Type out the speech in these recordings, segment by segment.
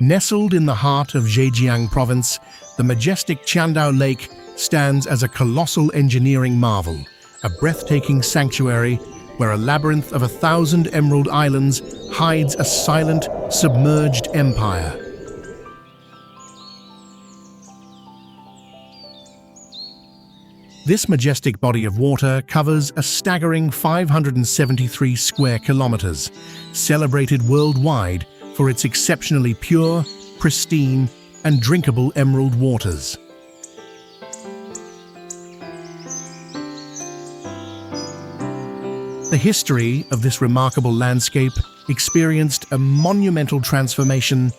Nestled in the heart of Zhejiang Province, the majestic Qiandao Lake stands as a colossal engineering marvel, a breathtaking sanctuary where a labyrinth of 1,000 emerald islands hides a silent, submerged empire. This majestic body of water covers a staggering 573 square kilometers, celebrated worldwide for its exceptionally pure, pristine, and drinkable emerald waters. The history of this remarkable landscape experienced a monumental transformation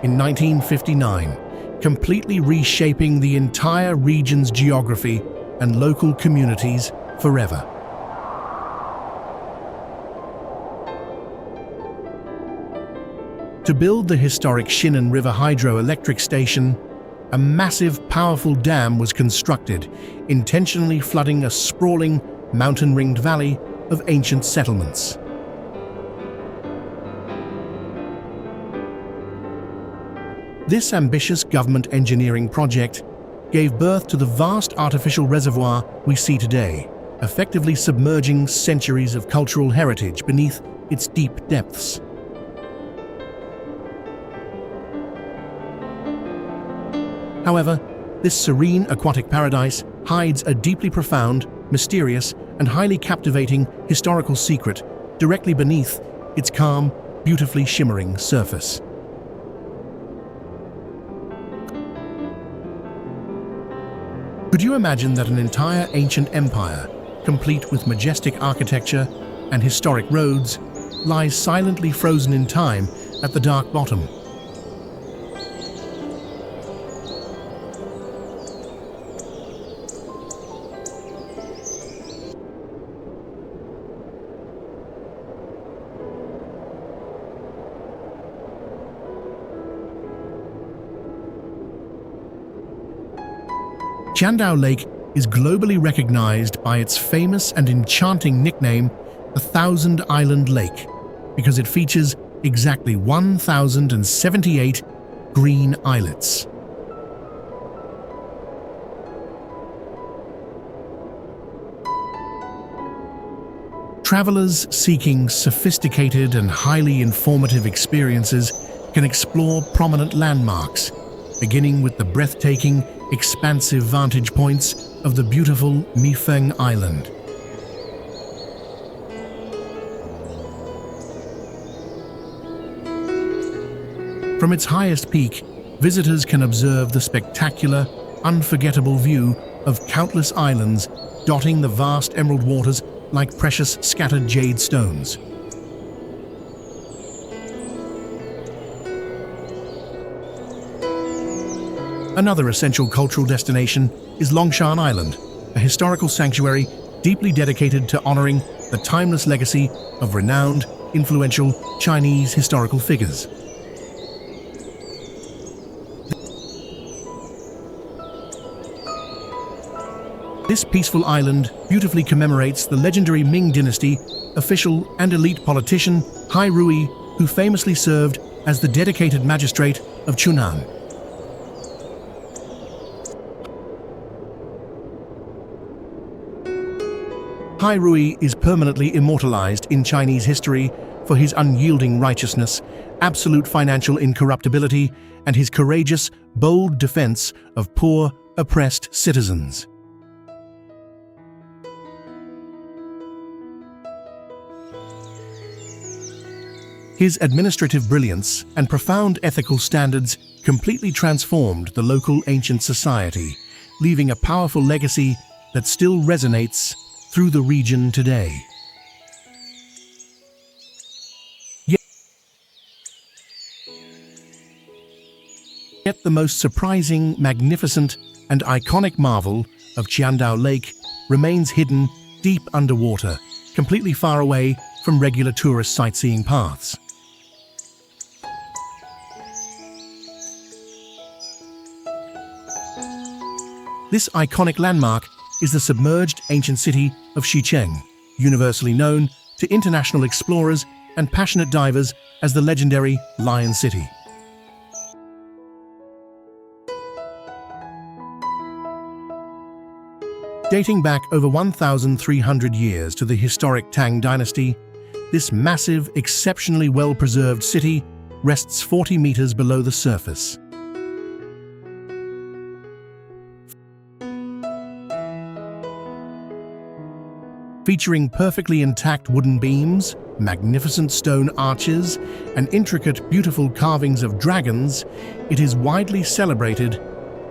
in 1959, completely reshaping the entire region's geography and local communities forever. To build the historic Qinan River hydroelectric station, a massive, powerful dam was constructed, intentionally flooding a sprawling, mountain-ringed valley of ancient settlements. This ambitious government engineering project gave birth to the vast artificial reservoir we see today, effectively submerging centuries of cultural heritage beneath its deep depths. However, this serene aquatic paradise hides a deeply profound, mysterious, and highly captivating historical secret directly beneath its calm, beautifully shimmering surface. Could you imagine that an entire ancient empire, complete with majestic architecture and historic roads, lies silently frozen in time at the dark bottom? Qiandao Lake is globally recognized by its famous and enchanting nickname, the Thousand Island Lake, because it features exactly 1,078 green islets. Travelers seeking sophisticated and highly informative experiences can explore prominent landmarks, beginning with the breathtaking, expansive vantage points of the beautiful Mifeng Island. From its highest peak, visitors can observe the spectacular, unforgettable view of countless islands dotting the vast emerald waters like precious scattered jade stones. Another essential cultural destination is Longshan Island, a historical sanctuary deeply dedicated to honoring the timeless legacy of renowned, influential Chinese historical figures. This peaceful island beautifully commemorates the legendary Ming Dynasty official and elite politician Hai Rui, who famously served as the dedicated magistrate of Qunan. Hai Rui is permanently immortalized in Chinese history for his unyielding righteousness, absolute financial incorruptibility, and his courageous, bold defense of poor, oppressed citizens. His administrative brilliance and profound ethical standards completely transformed the local ancient society, leaving a powerful legacy that still resonates through the region today. Yet the most surprising, magnificent, and iconic marvel of Qiandao Lake remains hidden deep underwater, completely far away from regular tourist sightseeing paths. This iconic landmark is the submerged ancient city of Xicheng, universally known to international explorers and passionate divers as the legendary Lion City. Dating back over 1,300 years to the historic Tang dynasty, this massive, exceptionally well-preserved city rests 40 meters below the surface. Featuring perfectly intact wooden beams, magnificent stone arches, and intricate, beautiful carvings of dragons, it is widely celebrated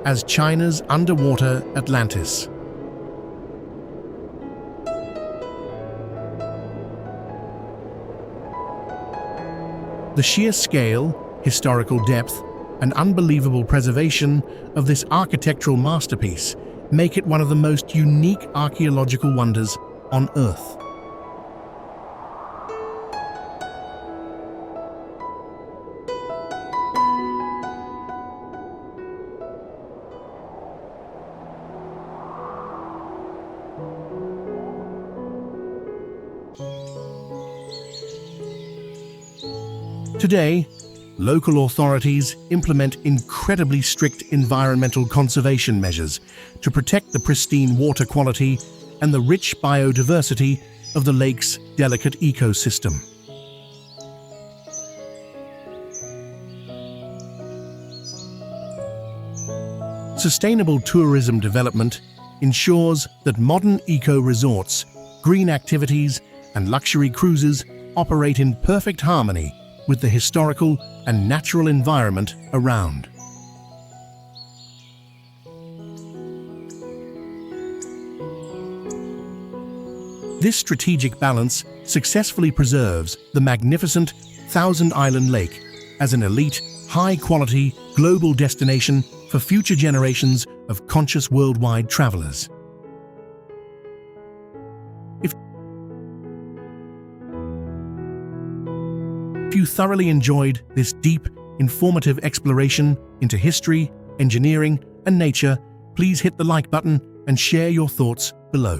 as China's underwater Atlantis. The sheer scale, historical depth, and unbelievable preservation of this architectural masterpiece make it one of the most unique archaeological wonders on Earth. Today, local authorities implement incredibly strict environmental conservation measures to protect the pristine water quality and the rich biodiversity of the lake's delicate ecosystem. Sustainable tourism development ensures that modern eco-resorts, green activities, and luxury cruises operate in perfect harmony with the historical and natural environment around. This strategic balance successfully preserves the magnificent Thousand Island Lake as an elite, high-quality, global destination for future generations of conscious worldwide travelers. If you thoroughly enjoyed this deep, informative exploration into history, engineering, and nature, please hit the like button and share your thoughts below.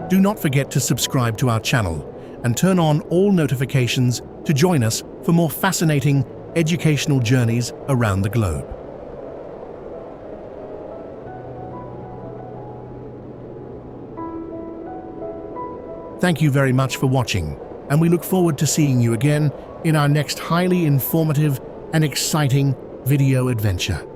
Do not forget to subscribe to our channel and turn on all notifications to join us for more fascinating educational journeys around the globe. Thank you very much for watching, and we look forward to seeing you again in our next highly informative and exciting video adventure.